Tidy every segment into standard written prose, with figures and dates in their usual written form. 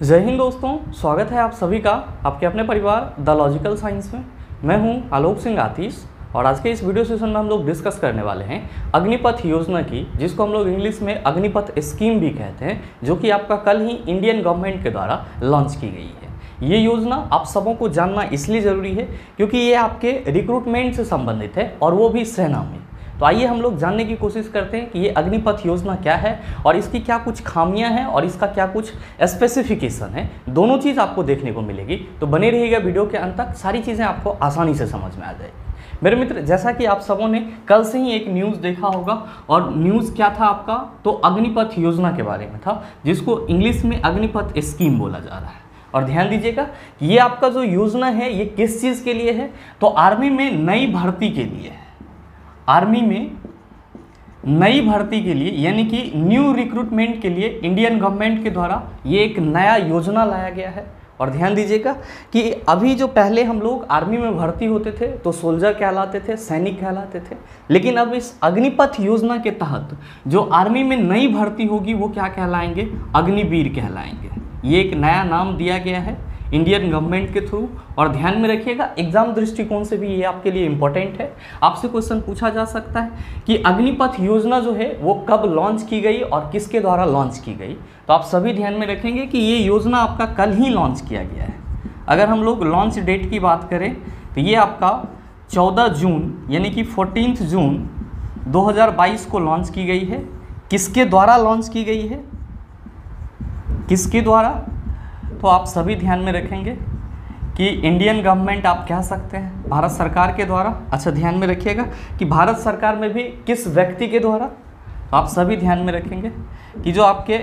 जय हिंद दोस्तों, स्वागत है आप सभी का आपके अपने परिवार द लॉजिकल साइंस में। मैं हूं आलोक सिंह आतिश और आज के इस वीडियो सेशन में हम लोग डिस्कस करने वाले हैं अग्निपथ योजना की, जिसको हम लोग इंग्लिश में अग्निपथ स्कीम भी कहते हैं, जो कि आपका कल ही इंडियन गवर्नमेंट के द्वारा लॉन्च की गई है। ये योजना आप सबों को जानना इसलिए ज़रूरी है क्योंकि ये आपके रिक्रूटमेंट से संबंधित है और वो भी सेना में। तो आइए हम लोग जानने की कोशिश करते हैं कि ये अग्निपथ योजना क्या है और इसकी क्या कुछ खामियां हैं और इसका क्या कुछ स्पेसिफिकेशन है। दोनों चीज़ आपको देखने को मिलेगी, तो बने रहिएगा वीडियो के अंत तक, सारी चीज़ें आपको आसानी से समझ में आ जाएगी। मेरे मित्र, जैसा कि आप सबों ने कल से ही एक न्यूज़ देखा होगा, और न्यूज़ क्या था आपका, तो अग्निपथ योजना के बारे में था, जिसको इंग्लिश में अग्निपथ स्कीम बोला जा रहा है। और ध्यान दीजिएगा, ये आपका जो योजना है ये किस चीज़ के लिए है, तो आर्मी में नई भर्ती के लिए है। आर्मी में नई भर्ती के लिए, यानी कि न्यू रिक्रूटमेंट के लिए इंडियन गवर्नमेंट के द्वारा ये एक नया योजना लाया गया है। और ध्यान दीजिएगा कि अभी जो पहले हम लोग आर्मी में भर्ती होते थे तो सोल्जर कहलाते थे, सैनिक कहलाते थे, लेकिन अब इस अग्निपथ योजना के तहत जो आर्मी में नई भर्ती होगी वो क्या कहलाएंगे, अग्निवीर कहलाएंगे। ये एक नया नाम दिया गया है इंडियन गवर्नमेंट के थ्रू। और ध्यान में रखिएगा, एग्जाम दृष्टिकोण से भी ये आपके लिए इंपॉर्टेंट है। आपसे क्वेश्चन पूछा जा सकता है कि अग्निपथ योजना जो है वो कब लॉन्च की गई और किसके द्वारा लॉन्च की गई। तो आप सभी ध्यान में रखेंगे कि ये योजना आपका कल ही लॉन्च किया गया है। अगर हम लोग लॉन्च डेट की बात करें तो ये आपका 14 जून यानी कि 14 जून 2022 को लॉन्च की गई है। किसके द्वारा लॉन्च की गई है, किसके द्वारा, तो आप सभी ध्यान में रखेंगे कि इंडियन गवर्नमेंट आप कह सकते हैं, भारत सरकार के द्वारा। अच्छा, ध्यान में रखिएगा कि भारत सरकार में भी किस व्यक्ति के द्वारा, तो आप सभी ध्यान में रखेंगे कि जो आपके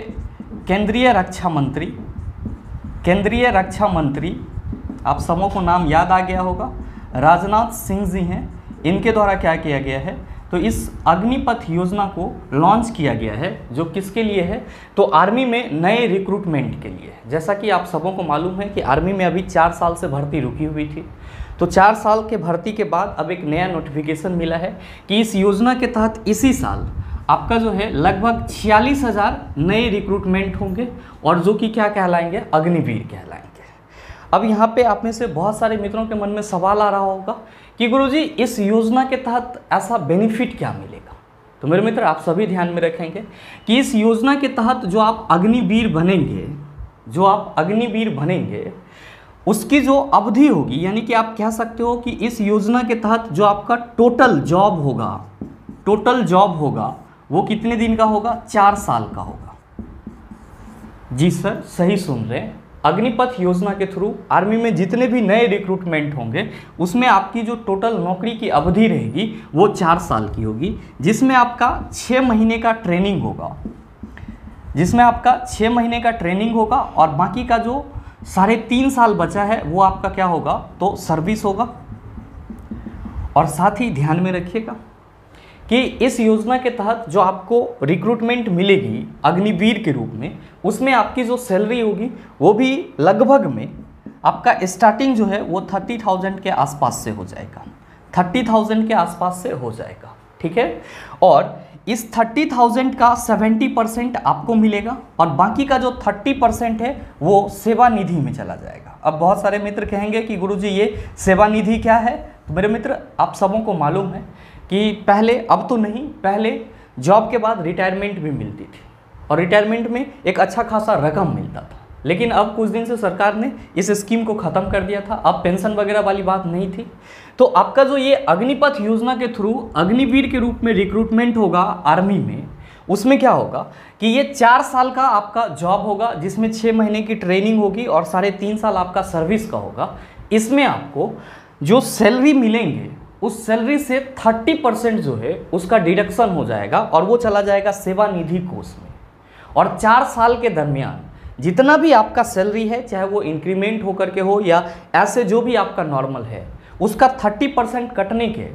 केंद्रीय रक्षा मंत्री आप सबों को नाम याद आ गया होगा, राजनाथ सिंह जी हैं। इनके द्वारा क्या किया गया है, तो इस अग्निपथ योजना को लॉन्च किया गया है, जो किसके लिए है, तो आर्मी में नए रिक्रूटमेंट के लिए। जैसा कि आप सबों को मालूम है कि आर्मी में अभी 4 साल से भर्ती रुकी हुई थी, तो 4 साल के भर्ती के बाद अब एक नया नोटिफिकेशन मिला है कि इस योजना के तहत इसी साल आपका जो है लगभग 46,000 नए रिक्रूटमेंट होंगे, और जो कि क्या कहलाएंगे, अग्निवीर कहलाएंगे। अब यहाँ पे आप में से बहुत सारे मित्रों के मन में सवाल आ रहा होगा कि गुरुजी इस योजना के तहत ऐसा बेनिफिट क्या मिलेगा। तो मेरे मित्र, आप सभी ध्यान में रखेंगे कि इस योजना के तहत जो आप अग्निवीर बनेंगे, उसकी जो अवधि होगी, यानी कि आप कह सकते हो कि इस योजना के तहत जो आपका टोटल जॉब होगा वो कितने दिन का होगा, 4 साल का होगा। जी सर, सही सुन रहे हैं। अग्निपथ योजना के थ्रू आर्मी में जितने भी नए रिक्रूटमेंट होंगे उसमें आपकी जो टोटल नौकरी की अवधि रहेगी वो 4 साल की होगी, जिसमें आपका 6 महीने का ट्रेनिंग होगा, और बाकी का जो 3.5 साल बचा है वो आपका क्या होगा, तो सर्विस होगा। और साथ ही ध्यान में रखिएगा कि इस योजना के तहत जो आपको रिक्रूटमेंट मिलेगी अग्निवीर के रूप में, उसमें आपकी जो सैलरी होगी वो भी लगभग में आपका स्टार्टिंग जो है वो 30,000 के आसपास से हो जाएगा, 30,000 के आसपास से हो जाएगा, ठीक है। और इस 30,000 का 70% आपको मिलेगा, और बाकी का जो 30% है वो सेवा निधि में चला जाएगा। अब बहुत सारे मित्र कहेंगे कि गुरुजी ये सेवा निधि क्या है, तो मेरे मित्र, आप सबों को मालूम है कि पहले, अब तो नहीं, पहले जॉब के बाद रिटायरमेंट भी मिलती थी, और रिटायरमेंट में एक अच्छा खासा रकम मिलता था। लेकिन अब कुछ दिन से सरकार ने इस स्कीम को ख़त्म कर दिया था, अब पेंशन वगैरह वाली बात नहीं थी। तो आपका जो ये अग्निपथ योजना के थ्रू अग्निवीर के रूप में रिक्रूटमेंट होगा आर्मी में, उसमें क्या होगा कि ये 4 साल का आपका जॉब होगा, जिसमें 6 महीने की ट्रेनिंग होगी और 3.5 साल आपका सर्विस का होगा। इसमें आपको जो सैलरी मिलेंगे उस सैलरी से 30% जो है उसका डिडक्शन हो जाएगा, और वो चला जाएगा सेवा निधि कोष में। और 4 साल के दरमियान जितना भी आपका सैलरी है, चाहे वो इंक्रीमेंट होकर के हो या ऐसे जो भी आपका नॉर्मल है, उसका 30% कटने के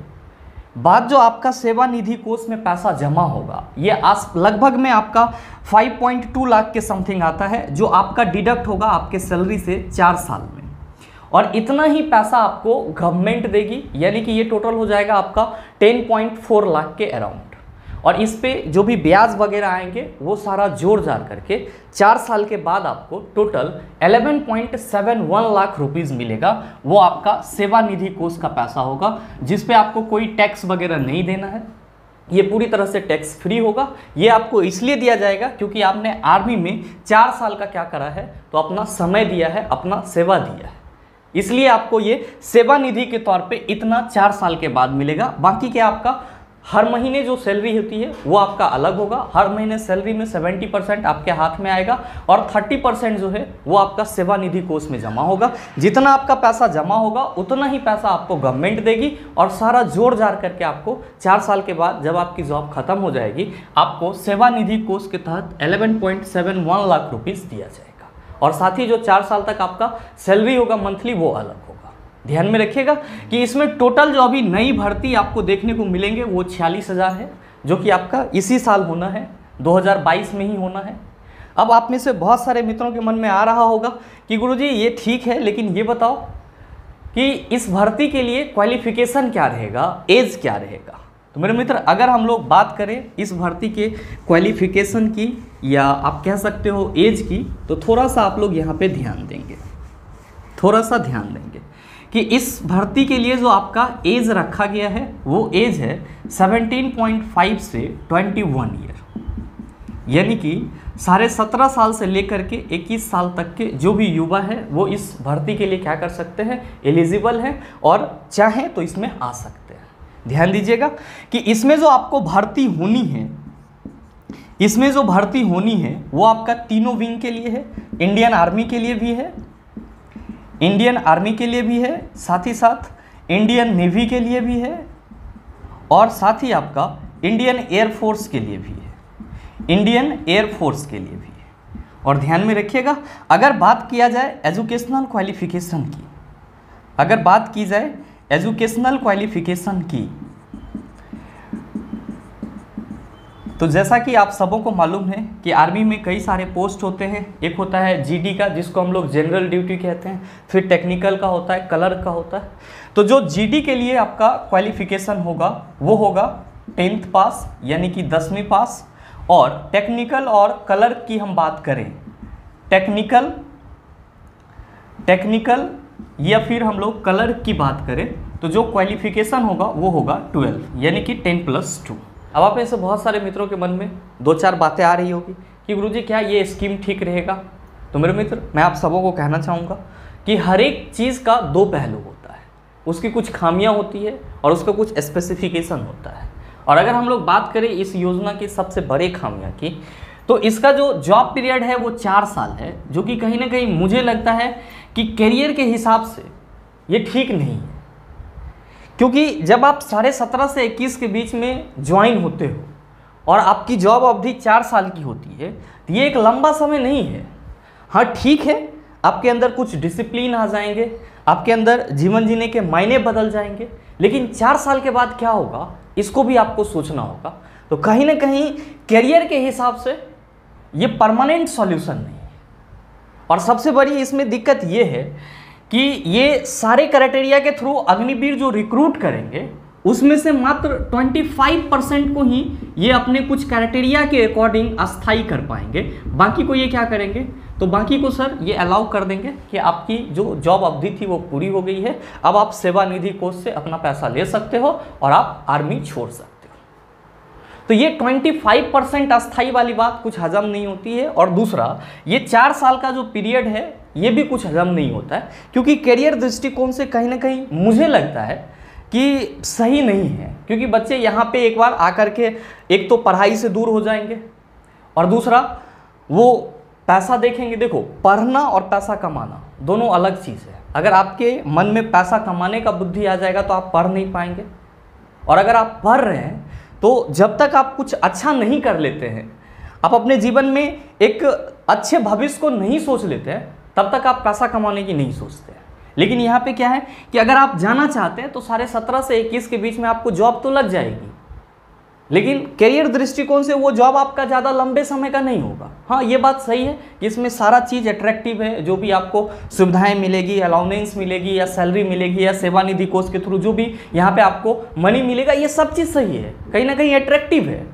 बाद जो आपका सेवा निधि कोष में पैसा जमा होगा, ये लगभग में आपका 5.2 लाख के समथिंग आता है, जो आपका डिडक्ट होगा आपके सैलरी से 4 साल में। और इतना ही पैसा आपको गवर्नमेंट देगी, यानी कि ये टोटल हो जाएगा आपका 10.4 लाख के अराउंड। और इस पे जो भी ब्याज वगैरह आएंगे वो सारा जोड़ जाड़ करके 4 साल के बाद आपको टोटल 11.71 लाख रुपीज़ मिलेगा। वो आपका सेवानिधि कोष का पैसा होगा जिस पे आपको कोई टैक्स वगैरह नहीं देना है, ये पूरी तरह से टैक्स फ्री होगा। ये आपको इसलिए दिया जाएगा क्योंकि आपने आर्मी में 4 साल का क्या करा है, तो अपना समय दिया है, अपना सेवा दिया है, इसलिए आपको ये सेवानिधि के तौर पे इतना 4 साल के बाद मिलेगा। बाकी क्या आपका हर महीने जो सैलरी होती है वो आपका अलग होगा। हर महीने सैलरी में 70% आपके हाथ में आएगा और 30% जो है वो आपका सेवानिधि कोष में जमा होगा। जितना आपका पैसा जमा होगा उतना ही पैसा आपको गवर्नमेंट देगी और सारा जोड़ जाड़ करके आपको 4 साल के बाद जब आपकी जॉब खत्म हो जाएगी आपको सेवानिधि कोष के तहत 11.71 लाख रुपीज़ दिया जाएगा। और साथ ही जो 4 साल तक आपका सैलरी होगा मंथली वो अलग होगा। ध्यान में रखिएगा कि इसमें टोटल जो अभी नई भर्ती आपको देखने को मिलेंगे वो 46,000 है, जो कि आपका इसी साल होना है, 2022 में ही होना है। अब आप में से बहुत सारे मित्रों के मन में आ रहा होगा कि गुरुजी ये ठीक है, लेकिन ये बताओ कि इस भर्ती के लिए क्वालिफिकेशन क्या रहेगा, एज क्या रहेगा। तो मेरे मित्र, अगर हम लोग बात करें इस भर्ती के क्वालिफिकेशन की या आप कह सकते हो एज की, तो थोड़ा सा आप लोग यहाँ पे ध्यान देंगे, थोड़ा सा ध्यान देंगे कि इस भर्ती के लिए जो आपका एज रखा गया है वो एज है 17.5 से 21 ईयर, यानी कि 17.5 साल से लेकर के 21 साल तक के जो भी युवा है वो इस भर्ती के लिए क्या कर सकते हैं, एलिजिबल है और चाहें तो इसमें आ सकते हैं। ध्यान दीजिएगा कि इसमें जो आपको भर्ती होनी है, इसमें जो भर्ती होनी है वो आपका तीनों विंग के लिए है। इंडियन आर्मी के लिए भी है, इंडियन आर्मी के लिए भी है, साथ ही साथ इंडियन नेवी के लिए भी है और साथ ही आपका इंडियन एयरफोर्स के लिए भी है, इंडियन एयरफोर्स के लिए भी है। और ध्यान में रखिएगा, अगर बात किया जाए एजुकेशनल क्वालिफिकेशन की, अगर बात की जाए एजुकेशनल क्वालिफिकेशन की, तो जैसा कि आप सबों को मालूम है कि आर्मी में कई सारे पोस्ट होते हैं। एक होता है जीडी का, जिसको हम लोग जनरल ड्यूटी कहते हैं, फिर टेक्निकल का होता है, क्लर्क का होता है। तो जो जीडी के लिए आपका क्वालिफिकेशन होगा वो होगा 10th पास यानी कि 10वीं पास। और टेक्निकल और क्लर्क की हम बात करें, टेक्निकल या फिर हम लोग क्लर्क की बात करें तो जो क्वालिफिकेशन होगा वो होगा 12 यानी कि 10+2। अब आप में से बहुत सारे मित्रों के मन में 2-4 बातें आ रही होगी कि गुरुजी क्या ये स्कीम ठीक रहेगा। तो मेरे मित्र, मैं आप सबों को कहना चाहूँगा कि हर एक चीज़ का 2 पहलू होता है, उसकी कुछ खामियां होती है और उसका कुछ स्पेसिफिकेशन होता है। और अगर हम लोग बात करें इस योजना की सबसे बड़ी खामियां की, तो इसका जो जॉब पीरियड है वो 4 साल है, जो कि कहीं ना कहीं मुझे लगता है कि करियर के हिसाब से ये ठीक नहीं है। क्योंकि जब आप 17.5 से 21 के बीच में ज्वाइन होते हो और आपकी जॉब अवधि 4 साल की होती है, तो ये एक लंबा समय नहीं है। हाँ ठीक है, आपके अंदर कुछ डिसिप्लिन आ जाएंगे, आपके अंदर जीवन जीने के मायने बदल जाएंगे, लेकिन 4 साल के बाद क्या होगा इसको भी आपको सोचना होगा। तो कहीं ना कहीं करियर के हिसाब से ये परमानेंट सॉल्यूशन नहीं है। और सबसे बड़ी इसमें दिक्कत ये है कि ये सारे क्राइटेरिया के थ्रू अग्निवीर जो रिक्रूट करेंगे उसमें से मात्र 25% को ही ये अपने कुछ क्राइटेरिया के अकॉर्डिंग अस्थायी कर पाएंगे। बाकी को ये क्या करेंगे, तो बाकी को सर ये अलाउ कर देंगे कि आपकी जो जॉब अवधि थी वो पूरी हो गई है, अब आप सेवानिधि कोष से अपना पैसा ले सकते हो और आप आर्मी छोड़ सकते हो। तो ये 25% अस्थायी वाली बात कुछ हजम नहीं होती है। और दूसरा, ये 4 साल का जो पीरियड है ये भी कुछ हजम नहीं होता है, क्योंकि करियर दृष्टिकोण से कहीं ना कहीं मुझे लगता है कि सही नहीं है। क्योंकि बच्चे यहाँ पे एक बार आकर के एक तो पढ़ाई से दूर हो जाएंगे और दूसरा वो पैसा देखेंगे। देखो, पढ़ना और पैसा कमाना दोनों अलग चीज़ है। अगर आपके मन में पैसा कमाने का बुद्धि आ जाएगा तो आप पढ़ नहीं पाएंगे, और अगर आप पढ़ रहे हैं तो जब तक आप कुछ अच्छा नहीं कर लेते हैं, आप अपने जीवन में एक अच्छे भविष्य को नहीं सोच लेते हैं, तब तक आप पैसा कमाने की नहीं सोचते हैं। लेकिन यहाँ पे क्या है कि अगर आप जाना चाहते हैं तो 17.5 से 21 के बीच में आपको जॉब तो लग जाएगी, लेकिन करियर दृष्टिकोण से वो जॉब आपका ज़्यादा लंबे समय का नहीं होगा। हाँ, ये बात सही है कि इसमें सारा चीज़ अट्रैक्टिव है, जो भी आपको सुविधाएं मिलेगी, अलाउंस मिलेगी या सैलरी मिलेगी या सेवानिधि कोष के थ्रू जो भी यहाँ पे आपको मनी मिलेगा, ये सब चीज़ सही है, कहीं ना कहीं अट्रैक्टिव है।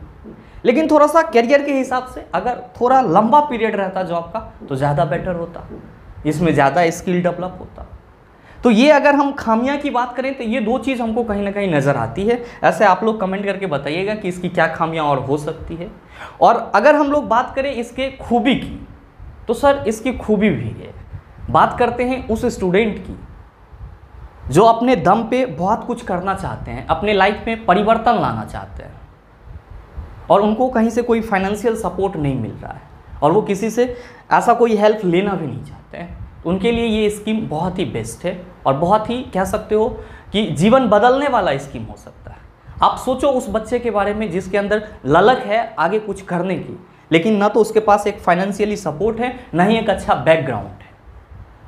लेकिन थोड़ा सा करियर के हिसाब से अगर थोड़ा लंबा पीरियड रहता जॉब का तो ज़्यादा बेटर होता, इसमें ज़्यादा स्किल डेवलप होता। तो ये अगर हम खामियां की बात करें तो ये दो चीज़ हमको कहीं ना कहीं नज़र आती है। ऐसे आप लोग कमेंट करके बताइएगा कि इसकी क्या खामियां और हो सकती है। और अगर हम लोग बात करें इसके खूबी की तो सर इसकी खूबी भी है। बात करते हैं उस स्टूडेंट की जो अपने दम पे बहुत कुछ करना चाहते हैं, अपने लाइफ में परिवर्तन लाना चाहते हैं और उनको कहीं से कोई फाइनेंशियल सपोर्ट नहीं मिल रहा है और वो किसी से ऐसा कोई हेल्प लेना भी नहीं चाहते हैं। उनके लिए ये स्कीम बहुत ही बेस्ट है और बहुत ही कह सकते हो कि जीवन बदलने वाला स्कीम हो सकता है। आप सोचो उस बच्चे के बारे में जिसके अंदर ललक है आगे कुछ करने की, लेकिन ना तो उसके पास एक फाइनेंशियली सपोर्ट है, ना ही एक अच्छा बैकग्राउंड है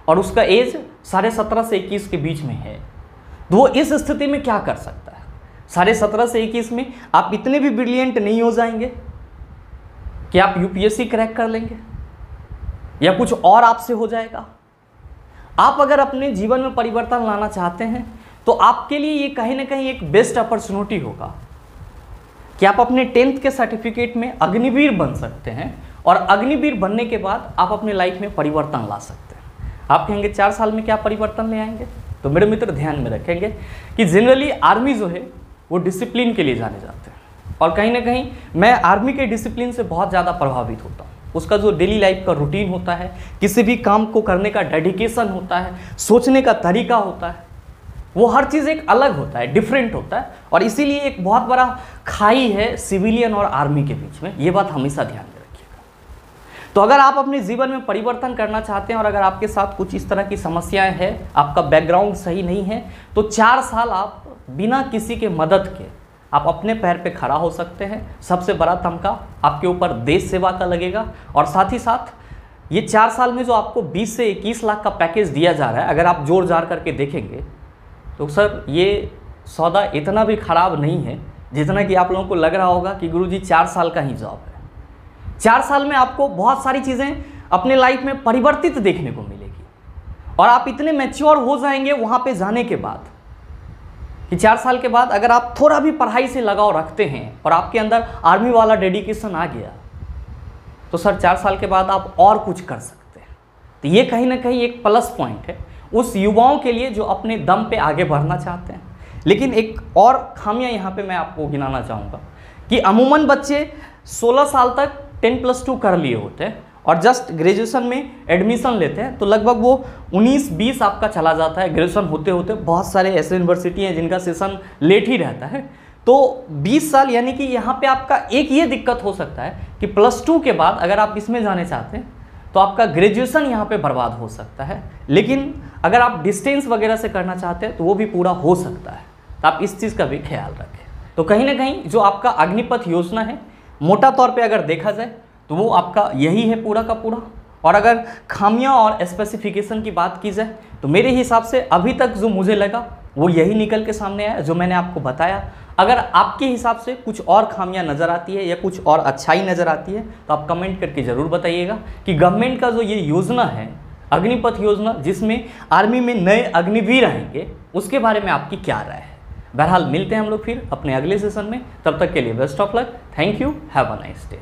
और उसका एज 17.5 से 21 के बीच में है। तो वो इस स्थिति में क्या कर सकता है? 17.5 से 21 में आप इतने भी ब्रिलियंट नहीं हो जाएंगे कि आप यूपीएससी क्रैक कर लेंगे या कुछ और आपसे हो जाएगा। आप अगर अपने जीवन में परिवर्तन लाना चाहते हैं तो आपके लिए ये कहीं ना कहीं एक बेस्ट अपॉर्चुनिटी होगा कि आप अपने 10th के सर्टिफिकेट में अग्निवीर बन सकते हैं और अग्निवीर बनने के बाद आप अपने लाइफ में परिवर्तन ला सकते हैं। आप कहेंगे 4 साल में क्या परिवर्तन ले आएंगे? तो मेरे मित्र ध्यान में रखेंगे कि जनरली आर्मी जो है वो डिसिप्लिन के लिए जाने जाते हैं और कहीं ना कहीं मैं आर्मी के डिसिप्लिन से बहुत ज़्यादा प्रभावित होता हूँ। उसका जो डेली लाइफ का रूटीन होता है, किसी भी काम को करने का डेडिकेशन होता है, सोचने का तरीका होता है, वो हर चीज़ एक अलग होता है, डिफरेंट होता है और इसीलिए एक बहुत बड़ा खाई है सिविलियन और आर्मी के बीच में। ये बात हमेशा ध्यान में रखिएगा। तो अगर आप अपने जीवन में परिवर्तन करना चाहते हैं और अगर आपके साथ कुछ इस तरह की समस्याएं हैं, आपका बैकग्राउंड सही नहीं है, तो 4 साल आप बिना किसी के मदद के आप अपने पैर पे खड़ा हो सकते हैं। सबसे बड़ा तमगा आपके ऊपर देश सेवा का लगेगा और साथ ही साथ ये 4 साल में जो आपको 20 से 21 लाख का पैकेज दिया जा रहा है, अगर आप जोड़ जाड़ करके देखेंगे तो सर ये सौदा इतना भी ख़राब नहीं है जितना कि आप लोगों को लग रहा होगा कि गुरुजी 4 साल का ही जॉब है। 4 साल में आपको बहुत सारी चीज़ें अपने लाइफ में परिवर्तित देखने को मिलेगी और आप इतने मैच्योर हो जाएंगे वहाँ पे जाने के बाद कि 4 साल के बाद अगर आप थोड़ा भी पढ़ाई से लगाव रखते हैं और आपके अंदर आर्मी वाला डेडिकेशन आ गया तो सर 4 साल के बाद आप और कुछ कर सकते हैं। तो ये कहीं ना कहीं एक प्लस पॉइंट है उस युवाओं के लिए जो अपने दम पे आगे बढ़ना चाहते हैं। लेकिन एक और खामियां यहाँ पे मैं आपको गिनाना चाहूँगा कि अमूमन बच्चे 16 साल तक 10+2 कर लिए होते हैं और जस्ट ग्रेजुएशन में एडमिशन लेते हैं तो लगभग वो 19-20 आपका चला जाता है। ग्रेजुएशन होते होते बहुत सारे ऐसे यूनिवर्सिटी हैं जिनका सेशन लेट ही रहता है, तो 20 साल यानी कि यहाँ पे आपका एक ये दिक्कत हो सकता है कि +2 के बाद अगर आप इसमें जाने चाहते हैं तो आपका ग्रेजुएशन यहाँ पे बर्बाद हो सकता है। लेकिन अगर आप डिस्टेंस वगैरह से करना चाहते हैं तो वो भी पूरा हो सकता है। तो आप इस चीज़ का भी ख्याल रखें। तो कहीं ना कहीं जो आपका अग्निपथ योजना है मोटा तौर पे अगर देखा जाए तो वो आपका यही है पूरा का पूरा। और अगर खामियां और स्पेसिफिकेशन की बात की जाए तो मेरे हिसाब से अभी तक जो मुझे लगा वो यही निकल के सामने आया जो मैंने आपको बताया। अगर आपके हिसाब से कुछ और खामियां नज़र आती है या कुछ और अच्छाई नज़र आती है तो आप कमेंट करके ज़रूर बताइएगा कि गवर्नमेंट का जो ये योजना है अग्निपथ योजना जिसमें आर्मी में नए अग्निवीर आएंगे उसके बारे में आपकी क्या राय है। बहरहाल मिलते हैं हम लोग फिर अपने अगले सेशन में। तब तक के लिए best of luck. Thank you. Have a nice day.